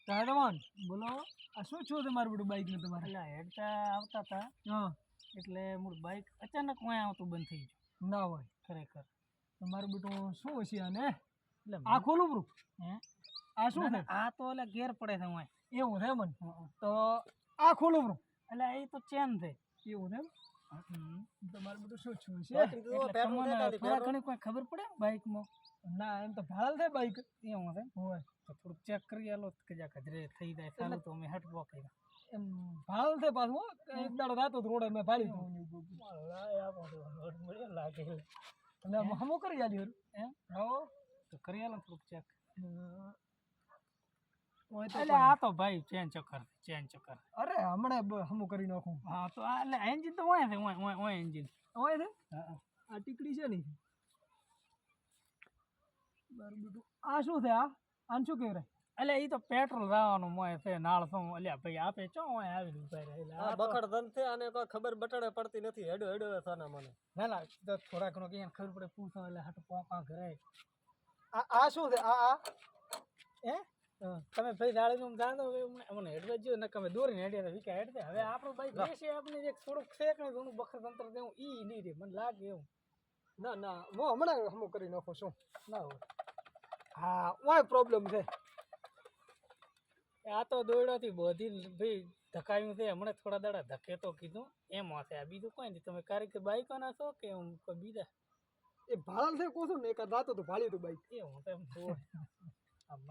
કાયદાવાન બોલો આ શું છો તમારું બધું બાઈક ને તમારે એટલે હેડતા આવતા હતા હા એટલે મૂળ બાઈક અચાનક વાય આવતું બંધ થઈ ગયું ના હોય ખરેખર. તમારું બધું શું હશે આને એટલે આ ખોલું બ્રો હે આ શું છે આ તો એટલે ઘેર પડે છે વાય. એવું છે મન તો આ ખોલું બ્રો એટલે એ તો ચેન છે. એવું છે તમારું બધું શું છું છે એટલે તમને થોડા ઘણી કોઈ ખબર પડે બાઈકમાં? ના એમ તો ભાડલ છે બાઈક એવું છે હોય તો થોડુંક ચેક કરી આલો કે જા કચરે થઈ જાય ચાલુ તો અમે હટવો કર્યા. એમ ભાડલ છે પાછું એક દાડો રાતો રોડે મેં ભાડી લાગે એટલે હમો કરી આલ્યું એમ હો તો કરી આલો થોડુંક ચેક. હોય તો એટલે આ તો ભાઈ ચેન ચક્કર. અરે હમણાં હમું કરી નાખું હા તો આ એટલે એન્જિન તો હોય છે હોય એન્જિન. હોય છે હા આ ટીકડી છે ને મારું બધું આ શું છે આને શું કહેવાય એટલે એ તો પેટ્રોલ લાવવાનું મોય છે નાળ શું અલ્યા ભાઈ આપે ચો હોય આવી ઉભા રહે એટલે આ બકડ ધન છે અને કોઈ ખબર બટાડે પડતી નથી હેડો હેડો થાના મને ના ના તો થોડા ઘણો કે ખબર પડે પૂછો એટલે હાટ પોકા ઘરે. આ શું છે આ હે તમે ભાઈ જાળીનું જાણો અમને હેડવા જો ને તમે દોરીને હેડ્યા વિકા હેડતે હવે આપણું ભાઈ દેશે આપણે જે થોડુંક શેક ને ઘણું બખર તંત્ર દેવું ઈ નહીં રે મને લાગે એવું. ના ના હું હમણાં હમું કરી નાખું શું ના હોય હા ઓય પ્રોબ્લેમ છે આ તો દોયડાથી બધી ભાઈ ધકાયું છે હમણાં થોડા દાડા ધકે તો કીધું એમ હશે આ બીજું કોઈ નહીં. તમે કારીગર બાઈકોના છો કે કોઈ બીજા? એ ભાડલ છે કોશું ને એક રાતો તો ભાડ્યું હતું બાઈક એવું તેમ હોય